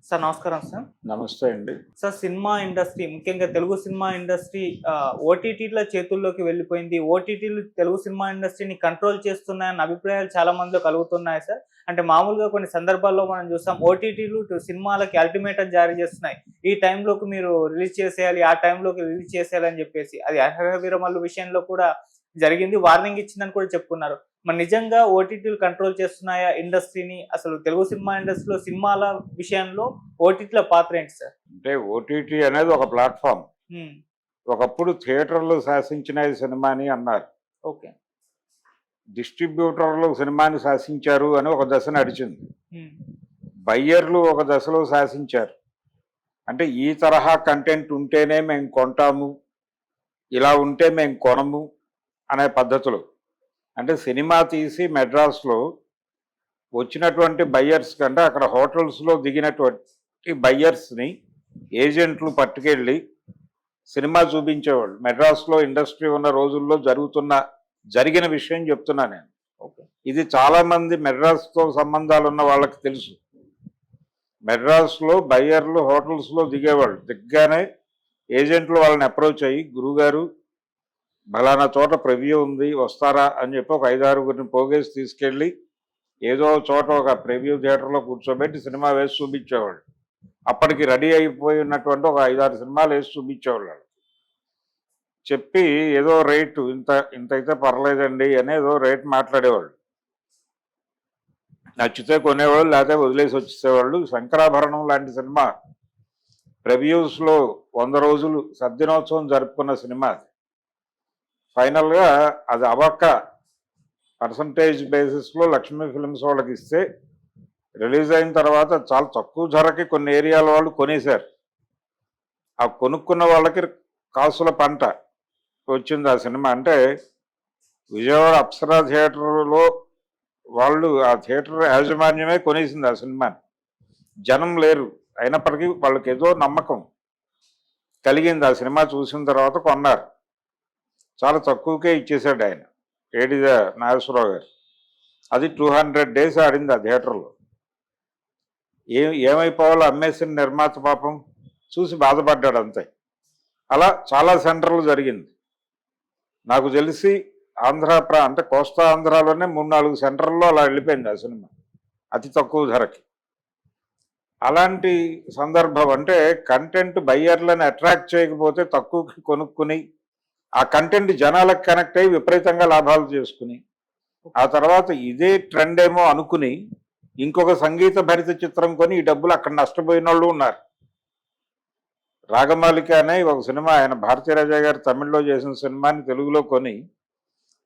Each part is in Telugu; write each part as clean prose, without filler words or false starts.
సార్ నమస్కారం సార్. నమస్తే అండి. సార్ సినిమా ఇండస్ట్రీ ముఖ్యంగా తెలుగు సినిమా ఇండస్ట్రీ ఓటీటీల చేతుల్లోకి వెళ్ళిపోయింది. ఓటీటీలు తెలుగు సినిమా ఇండస్ట్రీని కంట్రోల్ చేస్తున్నాయన్న అభిప్రాయాలు చాలా మందిలో కలుగుతున్నాయి సార్. అంటే మామూలుగా కొన్ని సందర్భాల్లో మనం చూసాం ఓటీటీలు సినిమాలకి అల్టిమేటం జారీ చేస్తున్నాయి. ఈ టైంలోకి మీరు రిలీజ్ చేసేయాలి, ఆ టైంలోకి రిలీజ్ చేసేయాలి అని చెప్పేసి. అది అర్హత విరమల విషయంలో కూడా జరిగింది. వార్నింగ్ ఇచ్చిందని కూడా చెప్పుకున్నారు. మరి నిజంగా ఓటీటీలు కంట్రోల్ చేస్తున్నాయా ఇండస్ట్రీని? అసలు తెలుగు సినిమా ఇండస్ట్రీలో సినిమాల విషయంలో ఓటీటీల పాత్ర ఏంటి సార్? అంటే ఓటీటీ అనేది ఒక ప్లాట్‌ఫార్మ్. హ్మ్. ఒకప్పుడు థియేటర్‌లు శాసించినయి సినిమాని అన్నారు. ఓకే. డిస్ట్రిబ్యూటర్లు సినిమాని శాసించారు అని ఒక దశ నడిచింది. హ్మ్. బయ్యర్లు ఒక దశలో శాసించారు. అంటే ఈ తరహా కంటెంట్ ఉంటేనే మేము కొంటాము, ఇలా ఉంటే మేము కొనము అనే పద్ధతులు. అంటే సినిమా తీసి మెడ్రాస్‌లో వచ్చినటువంటి బయ్యర్స్ కంటే అక్కడ హోటల్స్‌లో దిగినటువంటి బయ్యర్స్‌ని ఏజెంట్లు పట్టుకెళ్ళి సినిమా చూపించేవాళ్ళు. మెడ్రాస్‌లో ఇండస్ట్రీ ఉన్న రోజుల్లో జరిగిన విషయం చెప్తున్నా నేను. ఓకే. ఇది చాలామంది మెడ్రాస్‌తో సంబంధాలున్న వాళ్ళకి తెలుసు. మెడ్రాస్‌లో బయ్యర్లు హోటల్స్‌లో దిగేవాళ్ళు. దిగ్గానే ఏజెంట్లు వాళ్ళని అప్రోచ్ అయ్యి, గురువుగారు ఫలానా చోట ప్రివ్యూ ఉంది వస్తారా అని చెప్పి ఒక 5, 6గురిని పోగేసి తీసుకెళ్ళి ఏదో చోట ఒక ప్రివ్యూ థియేటర్లో కూర్చోబెట్టి సినిమా వేసి చూపించేవాళ్ళు. అప్పటికి రెడీ అయిపోయి ఉన్నటువంటి ఒక 5, 6 సినిమాలు వేసి చూపించేవాళ్ళు. చెప్పి ఏదో రేటు ఇంతైతే పర్లేదండి అని ఏదో రేట్ మాట్లాడేవాళ్ళు. నచ్చితే కొనేవాళ్ళు, లేకపోతే వదిలేసి వచ్చేసేవాళ్ళు. శంకరాభరణం లాంటి సినిమా ప్రివ్యూస్లో 100 రోజులు సద్దినోత్సవం జరుపుకున్న సినిమా అది. ఫైనల్గా అది అవ్వక పర్సంటేజ్ బేసిస్లో లక్ష్మీ ఫిల్మ్స్ వాళ్ళకి ఇస్తే రిలీజ్ అయిన తర్వాత చాలా తక్కువ ధరకి కొన్ని ఏరియాల వాళ్ళు కొనేశారు. ఆ కొనుక్కున్న వాళ్ళకి కాసుల పంట వచ్చింది ఆ సినిమా. అంటే విజయవాడ అప్సరా థియేటర్లో వాళ్ళు ఆ థియేటర్ యాజమాన్యమే కొనేసింది ఆ సినిమాని. జనం లేరు, అయినప్పటికీ వాళ్ళకి ఏదో నమ్మకం కలిగింది. ఆ సినిమా చూసిన తర్వాత కొన్నారు. చాలా తక్కువకే ఇచ్చేశాడు ఆయన, ఏడిద నాగేశ్వరరావు గారు. అది 200 days ఆడింది ఆ థియేటర్లో. ఏమైపోవాలో అమ్మేసిన నిర్మాత పాపం చూసి బాధపడ్డాడు అంతే. అలా చాలా సెంటర్లు జరిగింది. నాకు తెలిసి అంటే కోస్తా ఆంధ్రాలోనే 3, 4 సెంటర్లో అలా వెళ్ళిపోయింది ఆ సినిమా అతి తక్కువ ధరకి. అలాంటి సందర్భం అంటే కంటెంట్ బయ్యర్లను అట్రాక్ట్ చేయకపోతే తక్కువకి కొనుక్కుని ఆ కంటెంట్ జనాలకు కనెక్ట్ అయ్యి విపరీతంగా లాభాలు చేసుకుని ఆ తర్వాత ఇదే ట్రెండ్ ఏమో అనుకుని ఇంకొక సంగీత భరిత చిత్రం కొని ఈ డబ్బులు అక్కడ నష్టపోయిన వాళ్ళు ఉన్నారు. రాగమాలిక అనే ఒక సినిమా ఆయన భారతీరాజా గారు తమిళ్లో చేసిన సినిమాని తెలుగులో కొని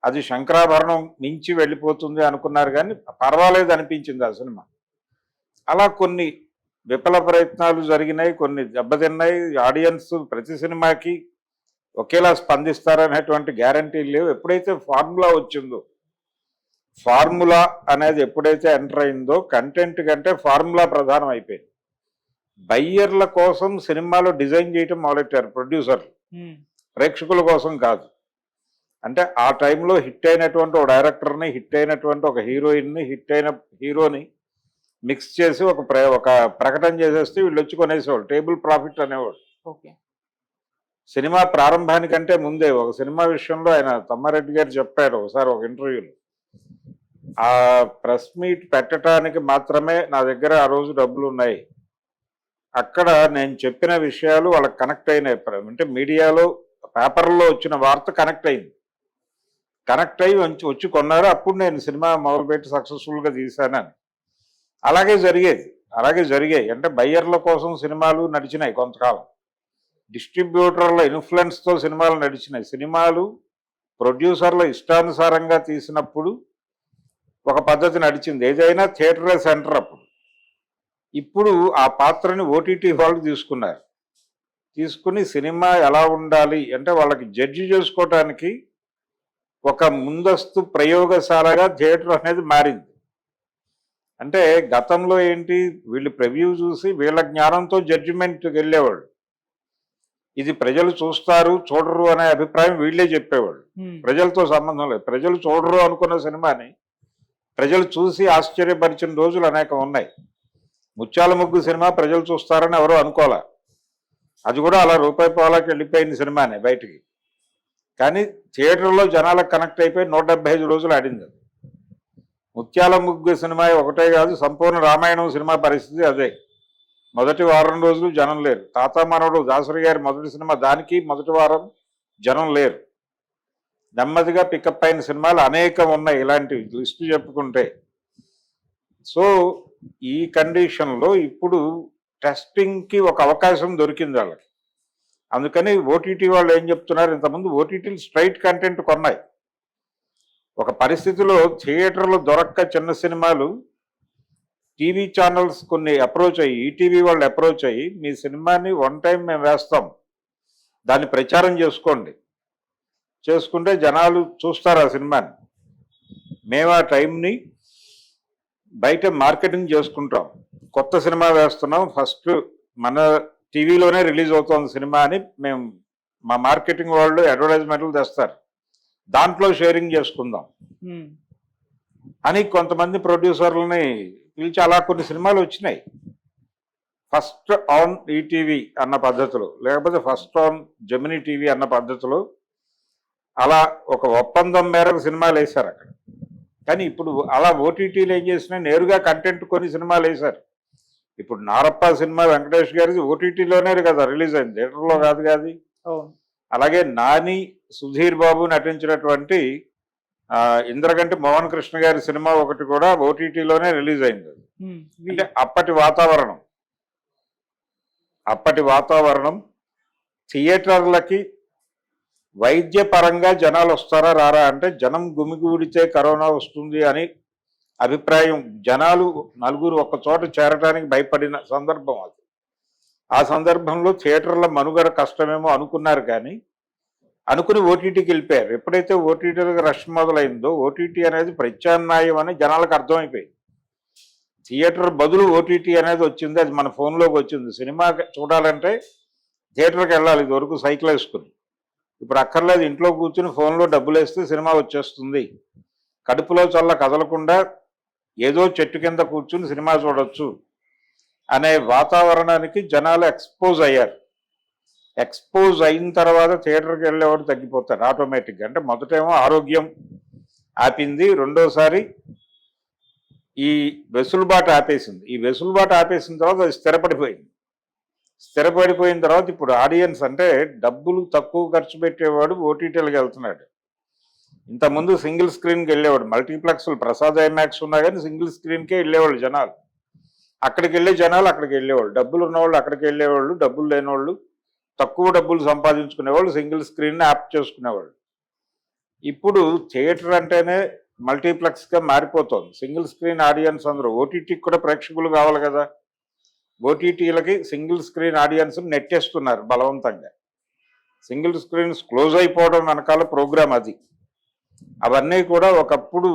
అది శంకరాభరణం మించి వెళ్ళిపోతుంది అనుకున్నారు, కానీ పర్వాలేదు అనిపించింది ఆ సినిమా. అలా కొన్ని విఫల ప్రయత్నాలు జరిగినాయి, కొన్ని దెబ్బతిన్నాయి. ఆడియన్స్ ప్రతి సినిమాకి ఒకేలా స్పందిస్తారనేటువంటి గ్యారంటీలు లేవు. ఎప్పుడైతే ఫార్ములా వచ్చిందో, ఫార్ములా అనేది ఎప్పుడైతే ఎంటర్ అయిందో కంటెంట్ కంటే ఫార్ములా ప్రధానం అయిపోయింది. బయ్యర్ల కోసం సినిమాలో డిజైన్ చేయటం మొదలెట్టారు ప్రొడ్యూసర్లు, ప్రేక్షకుల కోసం కాదు. అంటే ఆ టైంలో హిట్ అయినటువంటి ఒక డైరెక్టర్ని, హిట్ అయినటువంటి ఒక హీరోయిన్ని, హిట్ అయిన హీరోని మిక్స్ చేసి ఒక ప్రకటన చేసేస్తే వీళ్ళు వచ్చి కొనేసేవాళ్ళు. టేబుల్ ప్రాఫిట్ అనేవాడు. ఓకే. సినిమా ప్రారంభానికంటే ముందే ఒక సినిమా విషయంలో ఆయన తమ్మారెడ్డి గారు చెప్పారు ఒకసారి ఒక ఇంటర్వ్యూలో, ఆ ప్రెస్ మీట్ పెట్టడానికి మాత్రమే నా దగ్గర ఆ రోజు డబ్బులు ఉన్నాయి. అక్కడ నేను చెప్పిన విషయాలు వాళ్ళకి కనెక్ట్ అయినాయి. అంటే మీడియాలో పేపర్లో వచ్చిన వార్త కనెక్ట్ అయింది. కనెక్ట్ అయ్యి వచ్చి కొన్నారు. అప్పుడు నేను సినిమా మొదలుపెట్టి సక్సెస్ఫుల్గా తీశానని. అలాగే జరిగాయి. అంటే బయ్యర్ల కోసం సినిమాలు నడిచినాయి కొంతకాలం. డిస్ట్రిబ్యూటర్ల ఇన్ఫ్లుయెన్స్తో సినిమాలు నడిచినాయి. సినిమాలు ప్రొడ్యూసర్ల ఇష్టానుసారంగా తీసినప్పుడు ఒక పద్ధతి నడిచింది. ఏదైనా థియేటరే సెంటర్ అప్పుడు. ఇప్పుడు ఆ పాత్రని ఓటీటీ వాళ్ళు తీసుకుని సినిమా ఎలా ఉండాలి అంటే వాళ్ళకి జడ్జి చేసుకోవటానికి ఒక ముందస్తు ప్రయోగశాలగా థియేటర్ అనేది మారింది. అంటే గతంలో ఏంటి, వీళ్ళు ప్రివ్యూ చూసి వీళ్ళ జ్ఞానంతో జడ్జిమెంట్కి వెళ్ళేవాళ్ళు. ఇది ప్రజలు చూస్తారు చూడరు అనే అభిప్రాయం వీళ్ళే చెప్పేవాళ్ళు. ప్రజలతో సంబంధం లేదు. ప్రజలు చూడరు అనుకున్న సినిమాని ప్రజలు చూసి ఆశ్చర్యపరిచిన రోజులు అనేకం ఉన్నాయి. ముత్యాల ముగ్గు సినిమా ప్రజలు చూస్తారని ఎవరో అనుకోలే. అది కూడా అలా రూపాయి పావులాకి వెళ్ళిపోయిన సినిమానే బయటికి. కానీ థియేటర్లో జనాలకు కనెక్ట్ అయిపోయి 175 రోజులు ఆడింది అది. ముత్యాల ముగ్గు సినిమా ఒకటే కాదు, సంపూర్ణ రామాయణం సినిమా పరిస్థితి అదే. మొదటి వారం రోజులు జనం లేరు. తాత మనవడు దాసరి గారి మొదటి సినిమా, దానికి మొదటి వారం జనం లేరు. నెమ్మదిగా పికప్ అయిన సినిమాలు అనేకం ఉన్నాయి, ఇలాంటివి లిస్టు చెప్పుకుంటే. సో ఈ కండిషన్లో ఇప్పుడు టెస్టింగ్కి ఒక అవకాశం దొరికింది వాళ్ళకి. అందుకని ఓటీటీ వాళ్ళు ఏం చెప్తున్నారు, ఇంతకుముందు ఓటీటీలు స్ట్రైట్ కంటెంట్ కొన్నాయి. ఒక పరిస్థితిలో థియేటర్లు దొరక్క చిన్న సినిమాలు టీవీ ఛానల్స్ కొన్ని అప్రోచ్ అయ్యి, ఈటీవీ వాళ్ళు అప్రోచ్ అయ్యి, మీ సినిమాని వన్ టైం మేము వేస్తాం, దాన్ని ప్రచారం చేసుకోండి, చేసుకుంటే జనాలు చూస్తారు ఆ సినిమాని, మేము ఆ టైంని బయట మార్కెటింగ్ చేసుకుంటాం, కొత్త సినిమా వేస్తున్నాం, ఫస్ట్ మన టీవీలోనే రిలీజ్ అవుతుంది సినిమా అని మేము మా మార్కెటింగ్ వాళ్ళు అడ్వర్టైజ్మెంట్లు తెస్తారు, దాంట్లో షేరింగ్ చేసుకుందాం అని కొంతమంది ప్రొడ్యూసర్లని పిలిచి అలా కొన్ని సినిమాలు వచ్చినాయి. ఫస్ట్ ఆన్ ఈటీవీ అన్న పద్ధతిలో, లేకపోతే ఫస్ట్ ఆన్ జెమినీ టీవీ అన్న పద్ధతిలో అలా ఒక ఒప్పందం మేరకు సినిమాలు వేశారు అక్కడ. కానీ ఇప్పుడు అలా ఓటీటీలు ఏం చేసినాయి, నేరుగా కంటెంట్ కొన్ని సినిమాలు వేశారు. ఇప్పుడు నారప్ప సినిమా వెంకటేష్ గారిది ఓటీటీలోనే కదా రిలీజ్ అయింది, థియేటర్లో కాదు కాదు. అలాగే నాని సుధీర్ బాబు నటించినటువంటి ఇంద్రగంటి మోహన్ కృష్ణ గారి సినిమా ఒకటి కూడా ఓటీటీలోనే రిలీజ్ అయింది. అంటే అప్పటి వాతావరణం థియేటర్లకి వైద్యపరంగా జనాలు వస్తారా రారా అంటే, జనం గుమిగూడితే కరోనా వస్తుంది అని అభిప్రాయం, జనాలు నలుగురు ఒక్క చోట చేరడానికి భయపడిన సందర్భం అది. ఆ సందర్భంలో థియేటర్ల మనుగడ కష్టమేమో అనుకున్నారు, కానీ అనుకుని ఓటీటీకి వెళ్ళిపోయారు. ఎప్పుడైతే ఓటీటీలకు రష్ మొదలైందో ఓటీటీ అనేది ప్రత్యామ్నాయం అని జనాలకు అర్థమైపోయింది. థియేటర్ బదులు ఓటీటీ అనేది వచ్చింది, అది మన ఫోన్లోకి వచ్చింది. సినిమా చూడాలంటే థియేటర్కి వెళ్ళాలి, ఇది వరకు సైకిల్ వేసుకుని. ఇప్పుడు అక్కర్లేదు, ఇంట్లో కూర్చుని ఫోన్లో డబ్బులు వేస్తే సినిమా వచ్చేస్తుంది, కడుపులో చల్ల కదలకుండా ఏదో చెట్టు కింద కూర్చుని సినిమా చూడొచ్చు అనే వాతావరణానికి జనాలు ఎక్స్పోజ్ అయ్యారు. ఎక్స్పోజ్ అయిన తర్వాత థియేటర్కి వెళ్ళేవాడు తగ్గిపోతారు ఆటోమేటిక్గా. అంటే మొదటేమో ఆరోగ్యం ఆపింది, రెండోసారి ఈ వెసులుబాటు ఆపేసింది. ఈ వెసులుబాటు ఆపేసిన తర్వాత అది స్థిరపడిపోయిన తర్వాత ఇప్పుడు ఆడియన్స్ అంటే డబ్బులు తక్కువ ఖర్చు పెట్టేవాడు ఓటీటీలకు వెళ్తున్నాడు. ఇంతకుముందు సింగిల్ స్క్రీన్కి వెళ్ళేవాడు, మల్టీప్లెక్స్లు ప్రసాద్ ఐమాక్స్ ఉన్నా కానీ సింగిల్ స్క్రీన్కే వెళ్ళేవాళ్ళు జనాలు. అక్కడికి వెళ్ళే జనాలు అక్కడికి వెళ్ళేవాళ్ళు, డబ్బులు ఉన్నవాళ్ళు అక్కడికి వెళ్ళేవాళ్ళు, డబ్బులు లేనివాళ్ళు తక్కువ డబ్బులు సంపాదించుకునేవాళ్ళు సింగిల్ స్క్రీన్ని యాప్ చేసుకునేవాళ్ళు. ఇప్పుడు థియేటర్ అంటేనే మల్టీప్లెక్స్గా మారిపోతుంది. సింగిల్ స్క్రీన్ ఆడియన్స్ అందరూ ఓటీటీకి కూడా ప్రేక్షకులు కావాలి కదా, ఓటీటీలకి సింగిల్ స్క్రీన్ ఆడియన్స్ నెట్టేస్తున్నారు బలవంతంగా. సింగిల్ స్క్రీన్స్ క్లోజ్ అయిపోవడం వెనకాల ప్రోగ్రామ్ అది. అవన్నీ కూడా ఒకప్పుడు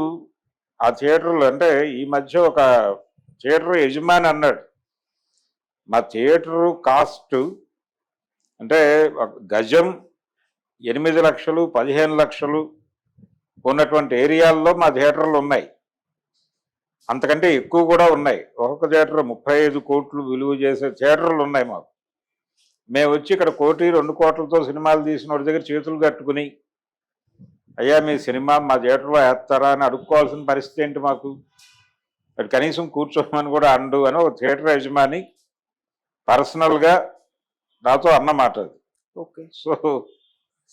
ఆ థియేటర్లు, అంటే ఈ మధ్య ఒక థియేటర్ యజమాని అన్నాడు, మా థియేటరు కాస్ట్ అంటే గజం 8 లక్షలు 15 లక్షలు ఉన్నటువంటి ఏరియాల్లో మా థియేటర్లు ఉన్నాయి, అంతకంటే ఎక్కువ కూడా ఉన్నాయి. ఒక్కొక్క థియేటర్ 35 కోట్లు విలువ చేసే థియేటర్లు ఉన్నాయి మాకు. మేము వచ్చి ఇక్కడ 1 కోటి 2 కోట్లతో సినిమాలు తీసిన వాడి దగ్గర చేతులు కట్టుకుని, అయ్యా మీ సినిమా మా థియేటర్లో వేస్తారా అని అడుక్కోవాల్సిన పరిస్థితి ఏంటి మాకు, అది కనీసం కూర్చోమని కూడా అండు అని ఒక థియేటర్ యజమాని పర్సనల్గా నాతో అన్నమాట అది. ఓకే. సో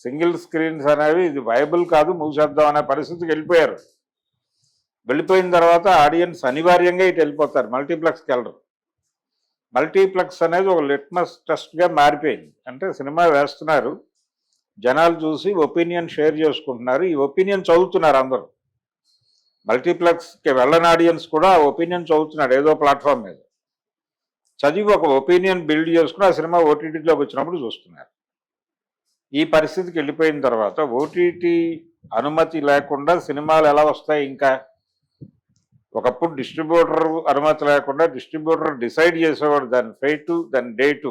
సింగిల్ స్క్రీన్స్ అనేవి ఇది వైబుల్ కాదు, మూసేద్దాం అనే పరిస్థితికి వెళ్ళిపోయారు. వెళ్ళిపోయిన తర్వాత ఆడియన్స్ అనివార్యంగా ఇటు వెళ్ళిపోతారు, మల్టీప్లెక్స్కి వెళ్ళరు. మల్టీప్లెక్స్ అనేది ఒక లిట్మస్ టెస్ట్గా మారిపోయింది. అంటే సినిమా వేస్తున్నారు, జనాలు చూసి ఒపీనియన్ షేర్ చేసుకుంటున్నారు, ఈ ఒపీనియన్ చదువుతున్నారు అందరూ. మల్టీప్లెక్స్కి వెళ్ళని ఆడియన్స్ కూడా ఆ ఒపీనియన్ చదువుతున్నాడు ఏదో ప్లాట్ఫామ్ మీద, చదివి ఒక ఒపీనియన్ బిల్డ్ చేసుకుని ఆ సినిమా ఓటీటీలోకి వచ్చినప్పుడు చూస్తున్నారు. ఈ పరిస్థితికి వెళ్ళిపోయిన తర్వాత ఓటీటీ అనుమతి లేకుండా సినిమాలు ఎలా వస్తాయి? ఇంకా ఒకప్పుడు డిస్ట్రిబ్యూటర్ అనుమతి లేకుండా డిస్ట్రిబ్యూటర్ డిసైడ్ చేసేవాడు దాని ఫేటు దాని డేటు.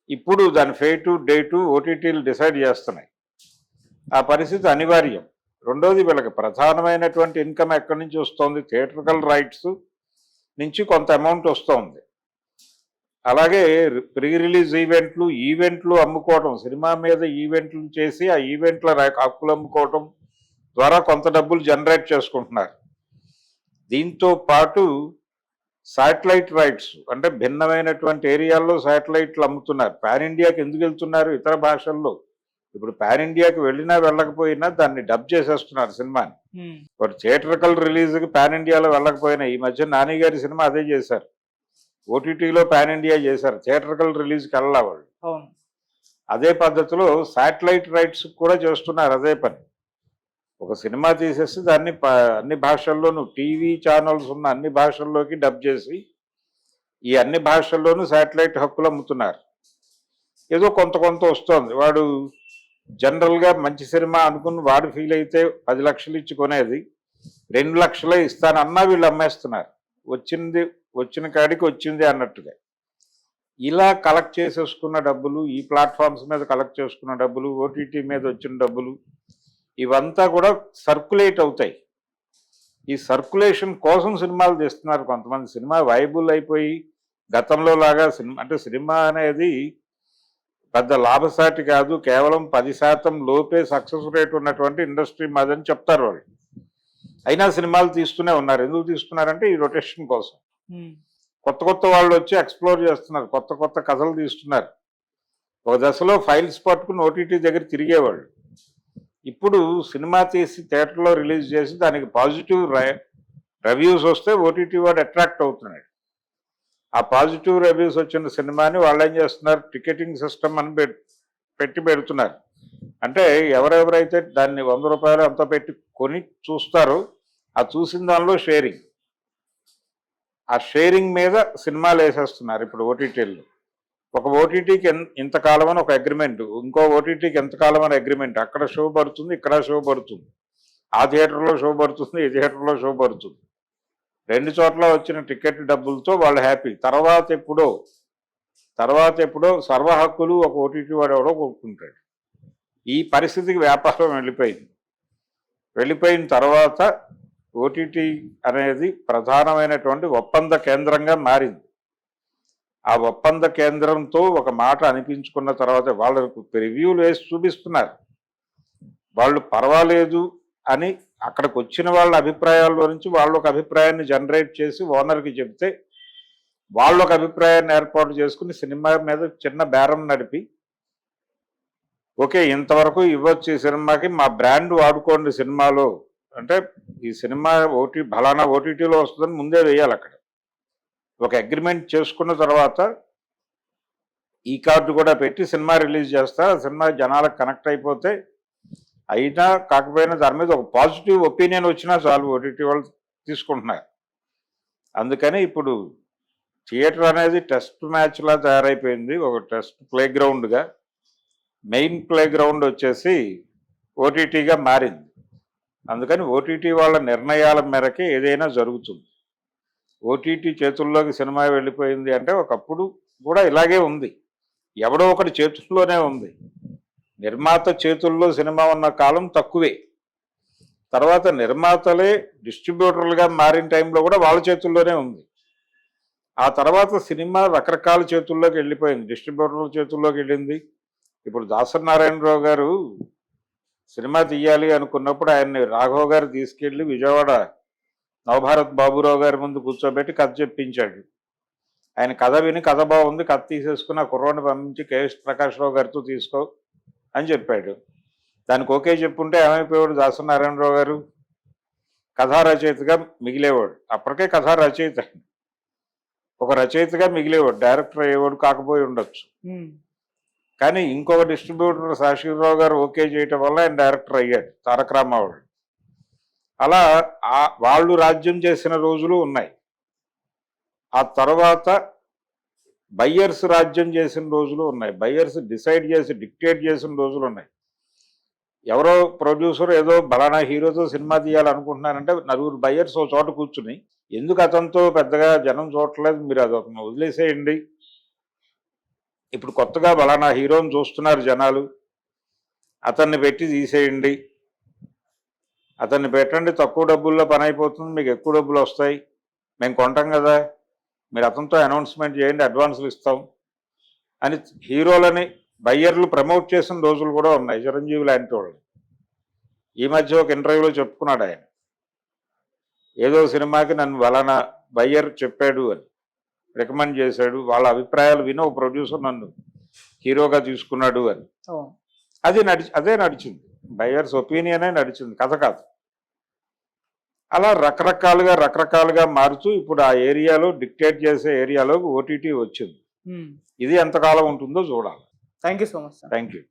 ఇప్పుడు దాని ఫేటు డేటు ఓటీటీలు డిసైడ్ చేస్తున్నాయి. ఆ పరిస్థితి అనివార్యం. రెండోది, వీళ్ళకి ప్రధానమైనటువంటి ఇన్కమ్ ఎక్కడి నుంచి వస్తుంది? థియేటర్కల్ రైట్స్, నుంచి కొంత అమౌంట్ వస్తుంది. అలాగే ప్రీ రిలీజ్ ఈవెంట్లు అమ్ముకోవటం, సినిమా మీద ఈవెంట్లు చేసి ఆ ఈవెంట్ల హక్కులు అమ్ముకోవటం ద్వారా కొంత డబ్బులు జనరేట్ చేసుకుంటున్నారు. దీంతో పాటు శాటిలైట్ రైట్స్ అంటే భిన్నమైనటువంటి ఏరియాల్లో శాటిలైట్లు అమ్ముతున్నారు. పాన్ ఇండియాకి ఎందుకు వెళ్తున్నారు? ఇతర భాషల్లో. ఇప్పుడు పాన్ ఇండియాకి వెళ్ళినా వెళ్ళకపోయినా దాన్ని డబ్ చేసేస్తున్నారు సినిమాని. ఒక థియేటర్కల్ రిలీజ్కి పాన్ ఇండియాలో వెళ్ళకపోయినా ఈ మధ్య నాని గారి సినిమా అదే చేశారు. ఓటీటీలో పాన్ ఇండియా చేశారు, థియేటర్కల్ రిలీజ్కి వెళ్ళా వాళ్ళు. అదే పద్ధతిలో శాటిలైట్ రైట్స్ కూడా చేస్తున్నారు అదే పని. ఒక సినిమా తీసేసి దాన్ని అన్ని భాషల్లోనూ టీవీ ఛానల్స్ ఉన్న అన్ని భాషల్లోకి డబ్ చేసి ఈ అన్ని భాషల్లోనూ శాటిలైట్ హక్కులు అమ్ముతున్నారు. ఏదో కొంత కొంత వస్తుంది. వాడు జనరల్గా మంచి సినిమా అనుకుని వాడు ఫీల్ అయితే 10 లక్షలు ఇచ్చి కొనేది 2 లక్షలే ఇస్తానన్నా వీళ్ళు అమ్మేస్తున్నారు. వచ్చిన కాడికి వచ్చింది అన్నట్టుగా. ఇలా కలెక్ట్ చేసేసుకున్న డబ్బులు, ఈ ప్లాట్ఫామ్స్ మీద కలెక్ట్ చేసుకున్న డబ్బులు, ఓటీటీ మీద వచ్చిన డబ్బులు ఇవంతా కూడా సర్క్యులేట్ అవుతాయి. ఈ సర్క్యులేషన్ కోసం సినిమాలు తీస్తున్నారు కొంతమంది. సినిమా వైబుల్ అయిపోయి గతంలో లాగా సినిమా అనేది పెద్ద లాభసాటి కాదు, కేవలం 10% లోపే సక్సెస్ రేట్ ఉన్నటువంటి ఇండస్ట్రీ మాదని చెప్తారు వాళ్ళు. అయినా సినిమాలు తీస్తూనే ఉన్నారు. ఎందుకు తీస్తున్నారంటే ఈ రొటేషన్ కోసం. కొత్త కొత్త వాళ్ళు వచ్చి ఎక్స్ప్లోర్ చేస్తున్నారు, కొత్త కొత్త కథలు తీస్తున్నారు. ఒక దశలో ఫైల్స్ పట్టుకుని ఓటీటీ దగ్గర తిరిగేవాళ్ళు. ఇప్పుడు సినిమా తీసి థియేటర్లో రిలీజ్ చేసి దానికి పాజిటివ్ రివ్యూస్ వస్తే ఓటీటీ వాడు అట్రాక్ట్ అవుతున్నాడు. ఆ పాజిటివ్ రివ్యూస్ వచ్చిన సినిమాని వాళ్ళు ఏం చేస్తున్నారు, టికెటింగ్ సిస్టమ్ అని పెట్టి పెడుతున్నారు. అంటే ఎవరెవరైతే దాన్ని 100 రూపాయలు అంత పెట్టి కొని చూస్తారో ఆ చూసిన దానిలో షేరింగ్, ఆ షేరింగ్ మీద సినిమాలు వేసేస్తున్నారు ఇప్పుడు ఓటీటీల్లో. ఒక ఓటీటీకి ఇంతకాలం అని ఒక అగ్రిమెంట్, ఇంకో ఓటీటీకి ఎంతకాలం అని అగ్రిమెంట్. అక్కడ షో పడుతుంది, ఇక్కడ షో పడుతుంది, ఆ థియేటర్లో షో పడుతుంది, ఈ థియేటర్లో షో పడుతుంది. 2 చోట్ల వచ్చిన టికెట్ డబ్బులతో వాళ్ళు హ్యాపీ. తర్వాత ఎప్పుడో సర్వ హక్కులు ఒక ఓటీటీ వాడు ఎవడో కొనుక్కుంటాడు. ఈ పరిస్థితికి వ్యాపారం వెళ్ళిపోయిన తర్వాత ఓటీటీ అనేది ప్రధానమైనటువంటి ఒప్పంద కేంద్రంగా మారింది. ఆ ఒప్పంద కేంద్రంతో ఒక మాట అనిపించుకున్న తర్వాత వాళ్ళకు రివ్యూలు వేసి చూపిస్తున్నారు. వాళ్ళు పర్వాలేదు అని అక్కడికి వచ్చిన వాళ్ళ అభిప్రాయాల్లో నుంచి వాళ్ళు ఒక అభిప్రాయాన్ని జనరేట్ చేసి ఓనర్కి చెప్తే వాళ్ళు ఒక అభిప్రాయాన్ని ఏర్పాటు చేసుకుని సినిమా మీద చిన్న బేరం నడిపి, ఓకే ఇంతవరకు ఇవ్వచ్చు ఈ సినిమాకి, మా బ్రాండ్ వాడుకోండి సినిమాలో అంటే ఈ సినిమా ఫలానా ఓటీటీలో వస్తుందని ముందే వేయాలి. అక్కడ ఒక అగ్రిమెంట్ చేసుకున్న తర్వాత ఈ కార్డు కూడా పెట్టి సినిమా రిలీజ్ చేస్తా, సినిమా జనాలకు కనెక్ట్ అయిపోతే అయినా కాకపోయినా దాని మీద ఒక పాజిటివ్ ఒపీనియన్ వచ్చినా చాలు ఓటీటీ వాళ్ళు తీసుకుంటున్నారు. అందుకని ఇప్పుడు థియేటర్ అనేది టెస్ట్ మ్యాచ్లా తయారైపోయింది, ఒక టెస్ట్ ప్లే గ్రౌండ్గా. మెయిన్ ప్లే గ్రౌండ్ వచ్చేసి ఓటీటీగా మారింది. అందుకని ఓటీటీ వాళ్ళ నిర్ణయాల మేరకే ఏదైనా జరుగుతుంది. ఓటీటీ చేతుల్లోకి సినిమా వెళ్ళిపోయింది అంటే ఒకప్పుడు కూడా ఇలాగే ఉంది, ఎవడో ఒకటి చేతుల్లోనే ఉంది. నిర్మాత చేతుల్లో సినిమా ఉన్న కాలం తక్కువే. తర్వాత నిర్మాతలే డిస్ట్రిబ్యూటర్లుగా మారిన టైంలో కూడా వాళ్ళ చేతుల్లోనే ఉంది. ఆ తర్వాత సినిమా రకరకాల చేతుల్లోకి వెళ్ళిపోయింది, డిస్ట్రిబ్యూటర్ల చేతుల్లోకి వెళ్ళింది. ఇప్పుడు దాసరి నారాయణరావు గారు సినిమా తీయాలి అనుకున్నప్పుడు ఆయన్ని రాఘవ గారు తీసుకెళ్లి విజయవాడ నవభారత్ బాబురావు గారి ముందు కూర్చోబెట్టి కథ చెప్పించాడు. ఆయన కథ విని కథ బాగుంది, కథ తీసేసుకుని ఆ కుర్రాన్ని పంపించి కేఎస్ ప్రకాష్ రావు గారితో తీసుకో అని చెప్పాడు. దానికి ఓకే చెప్పుంటే ఏమైపోయాడు దాసరి నారాయణరావు గారు, కథా రచయితగా మిగిలేవాడు. అప్పటికే కథా రచయిత, ఒక రచయితగా మిగిలేవాడు, డైరెక్టర్ అయ్యేవాడు కాకపోయి ఉండొచ్చు. కానీ ఇంకొక డిస్ట్రిబ్యూటర్ శాశ్వతరావు గారు ఓకే చేయటం వల్ల ఆయన డైరెక్టర్ అయ్యాడు, తారక రామారావు. అలా వాళ్ళు రాజ్యం చేసిన రోజులు ఉన్నాయి. ఆ తర్వాత బయ్యర్స్ రాజ్యం చేసిన రోజులు ఉన్నాయి, బయ్యర్స్ డిక్టేట్ చేసిన రోజులు ఉన్నాయి. ఎవరో ప్రొడ్యూసర్ ఏదో బలానా హీరోతో సినిమా తీయాలనుకుంటున్నారంటే 4 బయ్యర్స్ ఓ చోట కూర్చుని ఎందుకు అతనితో పెద్దగా జనం చూడట్లేదు, మీరు అతను వదిలేసేయండి, ఇప్పుడు కొత్తగా బలానా హీరోని చూస్తున్నారు జనాలు, అతన్ని పెట్టి తీసేయండి, అతన్ని పెట్టండి, తక్కువ డబ్బుల్లో పని అయిపోతుంది, మీకు ఎక్కువ డబ్బులు వస్తాయి మేము కొంటాం కదా, మీరు అతనితో అనౌన్స్మెంట్ చేయండి, అడ్వాన్సులు ఇస్తాం అని హీరోలని బయ్యర్లు ప్రమోట్ చేసిన రోజులు కూడా ఉన్నాయి చిరంజీవి లాంటి వాళ్ళు. ఈ మధ్య ఒక ఇంటర్వ్యూలో చెప్పుకున్నాడు ఆయన, ఏదో సినిమాకి నన్ను వలన బయ్యర్ చెప్పాడు అని, రికమెండ్ చేశాడు, వాళ్ళ అభిప్రాయాలు విని ఒక ప్రొడ్యూసర్ నన్ను హీరోగా తీసుకున్నాడు అని. అదే నడిచింది, బయ్యర్స్ ఒపీనియనే నడిచింది, కథ కాదు. అలా రకరకాలుగా మారుతూ ఇప్పుడు ఆ ఏరియాలో డిక్టేట్ చేసే ఏరియాలోకి ఓటీటీ వచ్చింది. ఇది ఎంతకాలం ఉంటుందో చూడాలి. Thank you so much. Thank you.